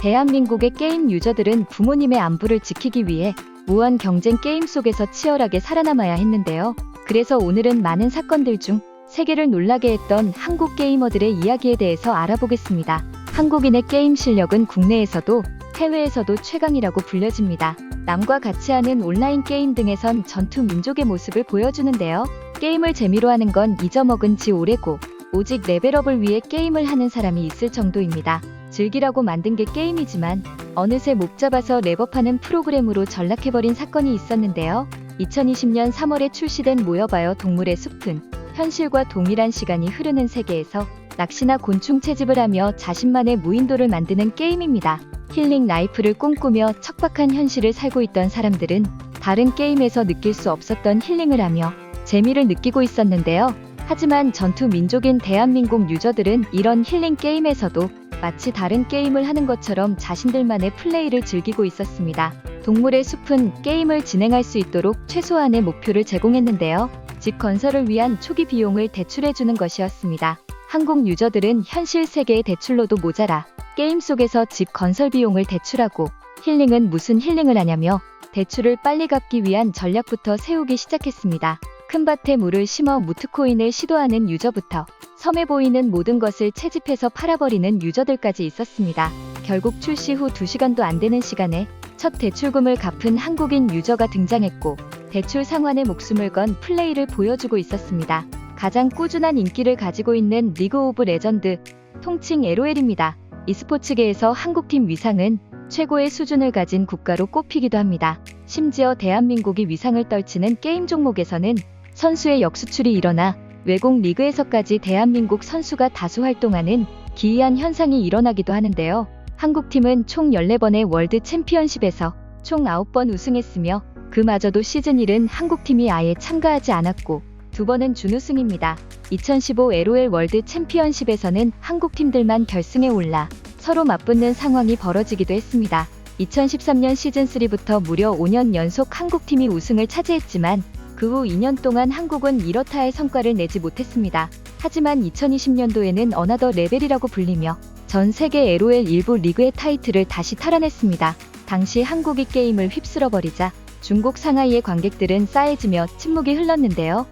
대한민국의 게임 유저들은 부모님의 안부를 지키기 위해 무한 경쟁 게임 속에서 치열하게 살아남아야 했는데요. 그래서 오늘은 많은 사건들 중 세계를 놀라게 했던 한국 게이머들의 이야기에 대해서 알아보겠습니다. 한국인의 게임 실력은 국내에서도 해외에서도 최강이라고 불려집니다. 남과 같이 하는 온라인 게임 등에선 전투 민족의 모습을 보여주는데요. 게임을 재미로 하는 건 잊어먹은 지 오래고 오직 레벨업을 위해 게임을 하는 사람이 있을 정도입니다. 즐기라고 만든 게 게임이지만 어느새 목 잡아서 랩업하는 프로그램으로 전락해버린 사건이 있었는데요. 2020년 3월에 출시된 모여봐요 동물의 숲은 현실과 동일한 시간이 흐르는 세계에서 낚시나 곤충 채집을 하며 자신만의 무인도를 만드는 게임입니다. 힐링 라이프를 꿈꾸며 척박한 현실을 살고 있던 사람들은 다른 게임에서 느낄 수 없었던 힐링을 하며 재미를 느끼고 있었는데요. 하지만 전투 민족인 대한민국 유저들은 이런 힐링 게임에서도 마치 다른 게임을 하는 것처럼 자신들만의 플레이를 즐기고 있었습니다. 동물의 숲은 게임을 진행할 수 있도록 최소한의 목표를 제공했는데요. 집 건설을 위한 초기 비용을 대출해주는 것이었습니다. 한국 유저들은 현실 세계의 대출로도 모자라 게임 속에서 집 건설 비용을 대출하고 힐링은 무슨 힐링을 하냐며 대출을 빨리 갚기 위한 전략부터 세우기 시작했습니다. 큰 밭에 물을 심어 무트코인을 시도하는 유저부터 섬에 보이는 모든 것을 채집해서 팔아버리는 유저들까지 있었습니다. 결국 출시 후 2시간도 안 되는 시간에 첫 대출금을 갚은 한국인 유저가 등장했고 대출 상환에 목숨을 건 플레이를 보여주고 있었습니다. 가장 꾸준한 인기를 가지고 있는 리그 오브 레전드, 통칭 LOL입니다. e스포츠계에서 한국팀 위상은 최고의 수준을 가진 국가로 꼽히기도 합니다. 심지어 대한민국이 위상을 떨치는 게임 종목에서는 선수의 역수출이 일어나 외국 리그에서까지 대한민국 선수가 다수 활동하는 기이한 현상이 일어나기도 하는데요. 한국팀은 총 14번의 월드 챔피언십에서 총 9번 우승했으며 그마저도 시즌 1은 한국팀이 아예 참가하지 않았고 2번은 준우승입니다. 2015 LOL 월드 챔피언십에서는 한국팀들만 결승에 올라 서로 맞붙는 상황이 벌어지기도 했습니다. 2013년 시즌 3부터 무려 5년 연속 한국팀이 우승을 차지했지만 그 후 2년 동안 한국은 이렇다 할 성과를 내지 못했습니다. 하지만 2020년도에는 어나더 레벨이라고 불리며 전 세계 LOL 일부 리그의 타이틀을 다시 탈환했습니다. 당시 한국이 게임을 휩쓸어버리자 중국 상하이의 관객들은 싸해지며 침묵이 흘렀는데요.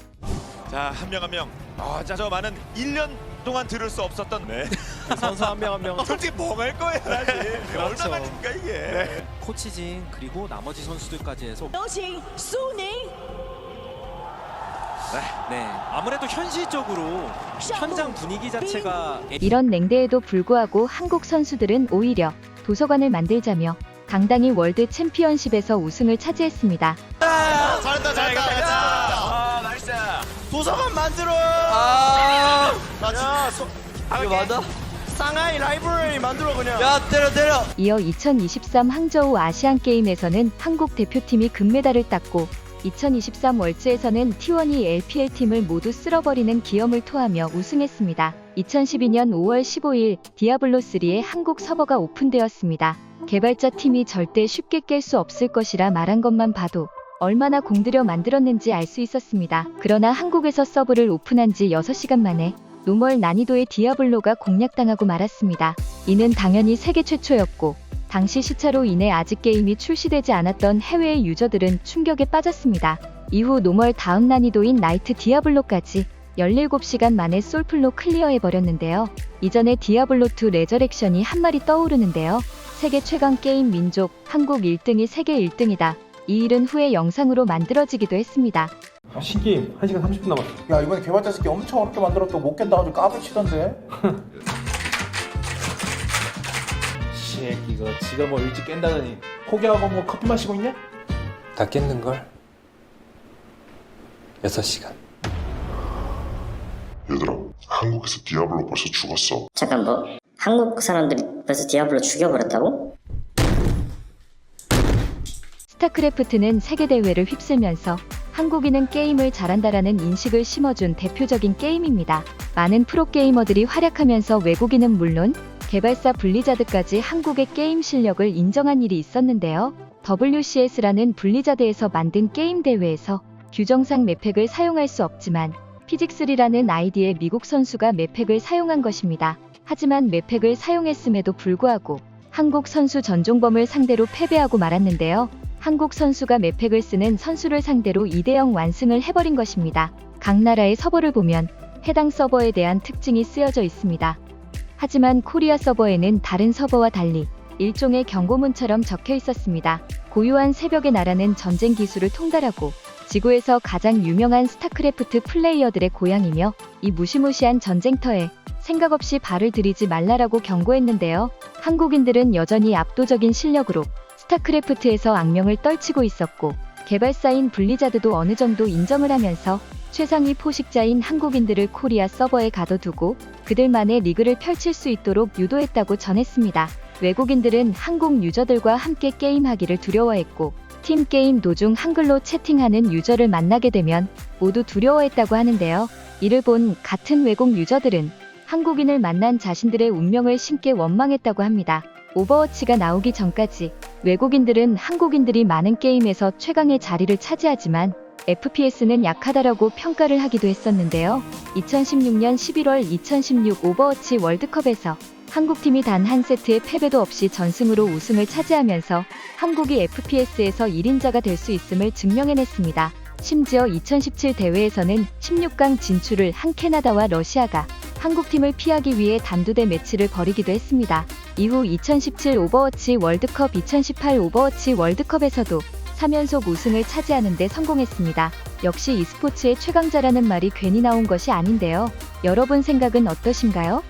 자, 한 명 한 명. 자, 저 많은 1년 동안 들을 수 없었던 그 선수 한 명 한 명 솔직히 멍할 거예요, 사실. 그렇죠. 얼마만입니까 이게? 코치진 그리고 나머지 선수들까지 해서 有请苏宁 네 아무래도 현실적으로 현장 분위기 자체가 이런 냉대에도 불구하고 한국 선수들은 오히려 도서관을 만들자며 당당히 월드 챔피언십에서 우승을 차지했습니다. 잘했다, 잘했다. 나이스. 도서관 만들어. 이거 맞아? 상하이 라이브러리 만들어 그냥. 야 때려. 이어 2023 항저우 아시안게임에서는 한국 대표팀이 금메달을 땄고 2023 월즈에서는 T1이 LPL팀을 모두 쓸어버리는 기염을 토하며 우승했습니다. 2012년 5월 15일 디아블로3의 한국 서버가 오픈되었습니다. 개발자 팀이 절대 쉽게 깰 수 없을 것이라 말한 것만 봐도 얼마나 공들여 만들었는지 알 수 있었습니다. 그러나 한국에서 서버를 오픈한 지 6시간 만에 노멀 난이도의 디아블로가 공략당하고 말았습니다. 이는 당연히 세계 최초였고 당시 시차로 인해 아직 게임이 출시되지 않았던 해외의 유저들은 충격에 빠졌습니다. 이후 노멀 다음 난이도인 나이트 디아블로까지 17시간 만에 솔플로 클리어해버렸는데요. 이전에 디아블로2 레저렉션이 한 말이 떠오르는데요. 세계 최강 게임 민족, 한국 1등이 세계 1등이다. 이 일은 후에 영상으로 만들어지기도 했습니다. 신게임 1시간 30분 남았어. 야 이번에 개발자 새끼 엄청 어렵게 만들었다고 못 깬다가지고 까불치던데. 이거 지가 뭐 일찍 깬다더니 포기하고 뭐 커피 마시고 있냐? 다 깼는걸? 6시간. 얘들아, 한국에서 디아블로 벌써 죽었어. 잠깐 뭐 한국 사람들이 벌써 디아블로 죽여버렸다고? 스타크래프트는 세계대회를 휩쓸면서 한국인은 게임을 잘한다라는 인식을 심어준 대표적인 게임입니다. 많은 프로게이머들이 활약하면서 외국인은 물론 개발사 블리자드까지 한국의 게임 실력을 인정한 일이 있었는데요. WCS라는 블리자드에서 만든 게임 대회에서 규정상 맵팩을 사용할 수 없지만 피직스리라는 아이디의 미국 선수가 맵팩을 사용한 것입니다. 하지만 맵팩을 사용했음에도 불구하고 한국 선수 전종범을 상대로 패배하고 말았는데요. 한국 선수가 맵팩을 쓰는 선수를 상대로 2대0 완승을 해버린 것입니다. 각 나라의 서버를 보면 해당 서버에 대한 특징이 쓰여져 있습니다. 하지만 코리아 서버에는 다른 서버와 달리 일종의 경고문처럼 적혀 있었습니다. 고유한 새벽의 나라는 전쟁 기술을 통달하고 지구에서 가장 유명한 스타크래프트 플레이어들의 고향이며 이 무시무시한 전쟁터에 생각 없이 발을 들이지 말라라고 경고했는데요. 한국인들은 여전히 압도적인 실력으로 스타크래프트에서 악명을 떨치고 있었고 개발사인 블리자드도 어느 정도 인정을 하면서 최상위 포식자인 한국인들을 코리아 서버에 가둬두고 그들만의 리그를 펼칠 수 있도록 유도했다고 전했습니다. 외국인들은 한국 유저들과 함께 게임하기를 두려워했고 팀 게임 도중 한글로 채팅하는 유저를 만나게 되면 모두 두려워했다고 하는데요. 이를 본 같은 외국 유저들은 한국인을 만난 자신들의 운명을 심게 원망했다고 합니다. 오버워치가 나오기 전까지 외국인들은 한국인들이 많은 게임에서 최강의 자리를 차지하지만 FPS는 약하다라고 평가를 하기도 했었는데요. 2016년 11월 2016 오버워치 월드컵에서 한국팀이 단 한 세트의 패배도 없이 전승으로 우승을 차지하면서 한국이 FPS에서 1인자가 될 수 있음을 증명해냈습니다. 심지어 2017 대회에서는 16강 진출을 한 캐나다와 러시아가 한국팀을 피하기 위해 단두대 매치를 벌이기도 했습니다. 이후 2017 오버워치 월드컵, 2018 오버워치 월드컵에서도 3연속 우승을 차지하는 데 성공했습니다. 역시 e스포츠의 최강자라는 말이 괜히 나온 것이 아닌데요. 여러분 생각은 어떠신가요?